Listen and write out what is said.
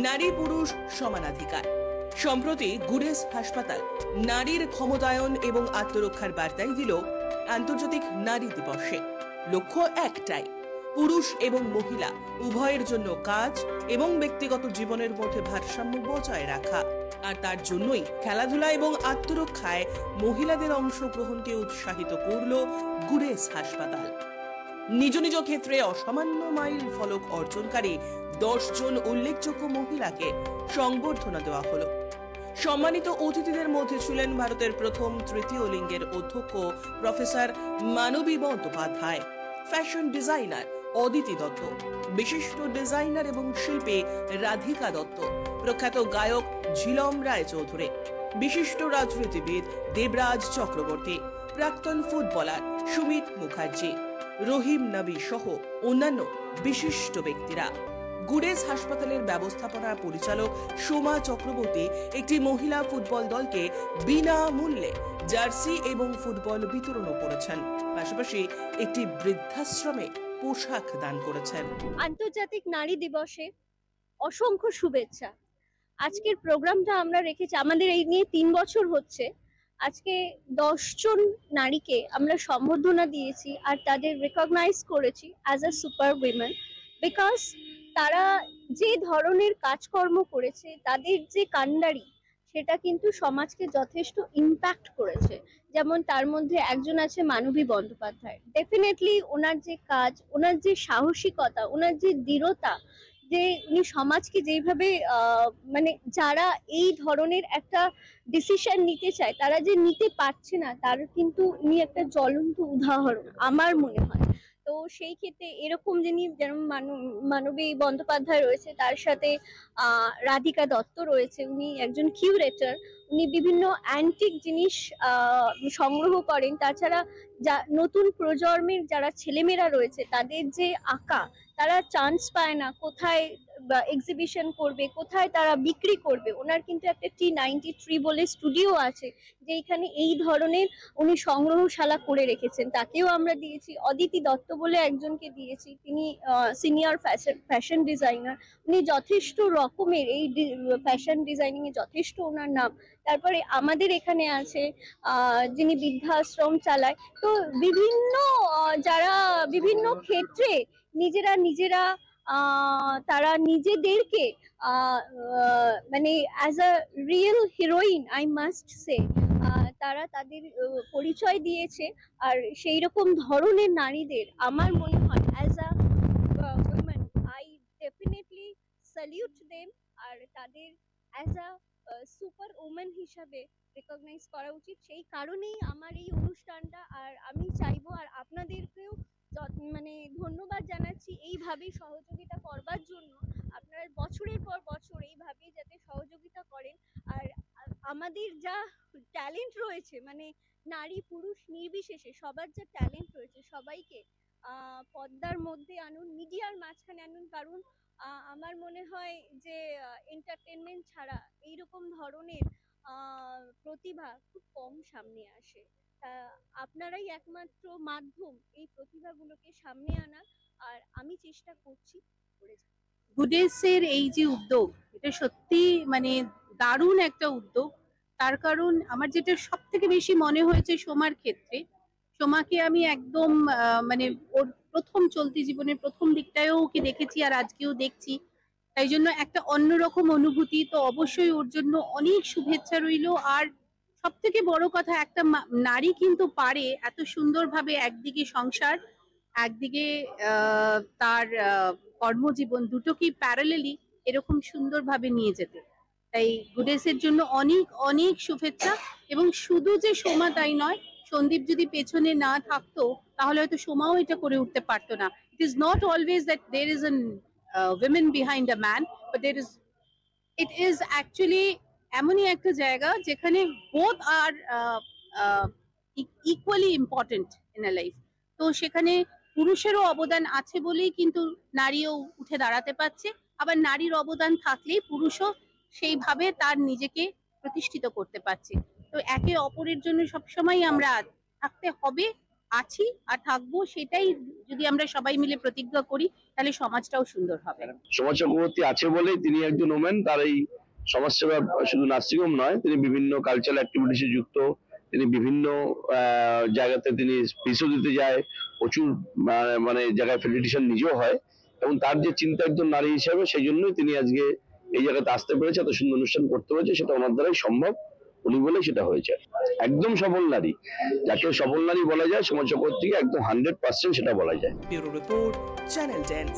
নারী পুরুষ সমানাধিকার। সম্প্রতি গুরেজ হাসপাতাল নারীর ক্ষমতায়ন এবং আত্মরক্ষার বার্তাই দিল আন্তর্জাতিক নারী দিবসে। লক্ষ্য একটাই, পুরুষ এবং মহিলা উভয়ের জন্য কাজ এবং ব্যক্তিগত জীবনের মধ্যে ভারসাম্য বজায় রাখা। আর তার জন্যই খেলাধুলা এবং আত্মরক্ষায় মহিলাদের অংশগ্রহণকে উৎসাহিত করল গুরেজ হাসপাতাল। নিজ নিজ ক্ষেত্রে অসামান্য মাইল ফলক অর্জনকারী 10 জন উল্লেখযোগ্য মহিলাকে সংবর্ধনা দেওয়া হলো। সম্মানিত অতিথিদের মধ্যে ছিলেন ভারতের প্রথম তৃতীয় লিঙ্গের অধ্যক্ষ professor Manabi Bandyopadhyay, fashion designer Aditi Dutta, বিশিষ্ট ডিজাইনার এবং শিল্পী রাধিকা দত্ত, প্রখ্যাত গায়ক ঝিলম রায়চৌধুরী, বিশিষ্ট রাজনীতিবিদ দেবরাজ চক্রবর্তী, প্রাক্তন ফুটবলার সুমিত মুখার্জি, রহিম নবী সহ অন্যান্য বিশিষ্ট ব্যক্তিরা। গুরেজ হাসপাতালের ব্যবস্থাপনা পরিচালক সোমা চক্রবর্তী একটি মহিলা ফুটবল দলকে বিনামূল্যে জার্সি এবং ফুটবল বিতরণও করেছেন, পাশাপাশি একটি বৃদ্ধাশ্রমে পোশাক দান করেছেন। আন্তর্জাতিক নারী দিবসে অসংখ্য শুভেচ্ছা। আজকের প্রোগ্রামটা আমরা রেখেছি, আমাদের এই নিয়ে 3 বছর হচ্ছে। আজকে 10 জন নারীকে আমরা সম্বর্ধনা দিয়েছি আর তাদের রেকগনাইজ করেছি as a super women, because তারা যে ধরনের কাজকর্ম করেছে, তাদের যে কান্ডারি, সেটা কিন্তু সমাজকে যথেষ্ট ইম্প্যাক্ট করেছে। যেমন তার মধ্যে একজন আছে মানবী বন্দ্যোপাধ্যায়। ডেফিনেটলি ওনার যে কাজ, ওনার যে সাহসিকতা, ওনার যে দৃঢ়তা, যে উনি সমাজকে যেইভাবে মানে যারা এই ধরনের একটা ডিসিশন নিতে চায় তারা যে নিতে পারছে না, তার কিন্তু উনি একটা জ্বলন্ত উদাহরণ আমার মনে হয়। তো সেই ক্ষেত্রে এরকম যিনি যেমন মানবী বন্দ্যোপাধ্যায় রয়েছে, তার সাথে রাধিকা দত্ত রয়েছে, উনি একজন কিউরেটর, উনি বিভিন্ন অ্যান্টিক জিনিস সংগ্রহ করেন। তাছাড়া নতুন প্রজন্মের যারা ছেলেমেয়েরা রয়েছে তাদের যে আঁকা, তারা চান্স পায় না কোথায় এক্সিবিশন করবে, কোথায় তারা বিক্রি করবে। ওনার কিন্তু একটা T93 বলে স্টুডিও আছে, যেখানে এই ধরনের উনি সংগ্রহশালা করে রেখেছেন। তাকেও আমরা দিয়েছি। অদিতি দত্ত বলে একজনকে দিয়েছি, তিনি সিনিয়র ফ্যাশন ডিজাইনার। উনি যথেষ্ট রকমের এই ফ্যাশন ডিজাইনিং এ যথেষ্ট ওনার নাম। তারপরে আমাদের এখানে আছে যিনি বৃদ্ধাশ্রম চালায়। তো বিভিন্ন যারা বিভিন্ন ক্ষেত্রে নিজেরা তারা নিজেদেরকে মানে as a real heroine, I must say, তারা তাদের পরিচয় দিয়েছে। আর সেই রকম ধরনের নারীদের আমার মনে হয় as a women I definitely salute them, আর তাদের অ্যাজ আ সুপার উমেন হিসাবে রেকগনাইজ করা উচিত। সেই কারণেই আমার এই অনুষ্ঠানটা, আর আমি চাইবো আর আপনাদেরকেও মানে ধন্যবাদ জানাচ্ছি এইভাবেই সহযোগিতা করবার জন্য। আপনারা বছরের পর বছর এইভাবেই যাতে সহযোগিতা করেন। আর আমাদের যা ট্যালেন্ট রয়েছে, মানে নারী পুরুষ নির্বিশেষে সবার যা ট্যালেন্ট রয়েছে, সবাইকে পর্দার মধ্যে আনুন, মিডিয়ার মাঝখানে আনুন। কারণ আমার মনে হয় যে এন্টারটেনমেন্ট ছাড়া এইরকম ধরনের প্রতিভা খুব কম সামনে আসে। আপনারাই একমাত্র মাধ্যম এই প্রতিভাগুলোকে সামনে আনার, আর আমি চেষ্টা করছি। গুডেসের এই যে উদ্যোগ, এটা সত্যি মানে দারুণ একটা উদ্যোগ। তার কারণ আমার যেটা সব থেকে বেশি মনে হয়েছে সোমার ক্ষেত্রে, সোমাকে আমি একদম মানে ওর প্রথম চলতি জীবনের প্রথম দিকটায়ও ওকে দেখেছি আর আজকেও দেখছি, তাই জন্য একটা অন্যরকম অনুভূতি। তো অবশ্যই ওর জন্য অনেক শুভেচ্ছা রইল। আর সব থেকে বড় কথা, একটা নারী কিন্তু পারে এত সুন্দরভাবে একদিকে সংসার, একদিকে তার কর্মজীবন, দুটোকেই প্যারালেলি এরকম সুন্দরভাবে নিয়ে যেতে। তাই গুডেসের জন্য অনেক অনেক শুভেচ্ছা। এবং শুধু যে সোমা তাই নয়, সন্দীপ যদি পেছনে না থাকতো তাহলে হয়তো সোমাও এটা করে উঠতে পারতো না। It is not always that there is an women behind a man, but it is actually এমনই একটা জায়গা যেখানে both are equally important in a life. তো সেখানে পুরুষেরও অবদান আছে বলেই কিন্তু নারীও উঠে দাঁড়াতে পারছে, আবার নারীর অবদান থাকলেই পুরুষও সেইভাবে তার নিজেকে প্রতিষ্ঠিত করতে পারছে। তো একে অপরের জন্য সবসময় আমরা থাকতে হবে, আছি আর থাকবো, সেটাই যদি আমরা সবাই মিলে প্রতিজ্ঞা করি তাহলে সমাজটাও সুন্দর হবে। সমাজ চক্রবর্তী আছে বলেই তিনি একজন ওমেন। তার এই সমাজসেবা শুধু নার্সিংহোম নয়, তিনি বিভিন্ন কালচারাল অ্যাক্টিভিটিসে যুক্ত। তিনি বিভিন্ন জায়গাতে তিনি স্পিচও দিতে যায়, প্রচুর মানে জায়গায় ফেলিটেশন নিজেও হয়, এবং তার যে চিন্তা একজন নারী হিসেবে, সেই জন্যই তিনি আজকে এই জায়গাতে আসতে পেরেছে, এত সুন্দর অনুষ্ঠান করতে পেরেছে। সেটা ওনার দ্বারাই সম্ভব, উনি বলেই সেটা হয়েছে। একদম সফল নারী, যাকে সফল নারী বলা যায় সমাজ চক্রবর্তীকে একদম 100% সেটা বলা যায়। Bureau report, channel 10।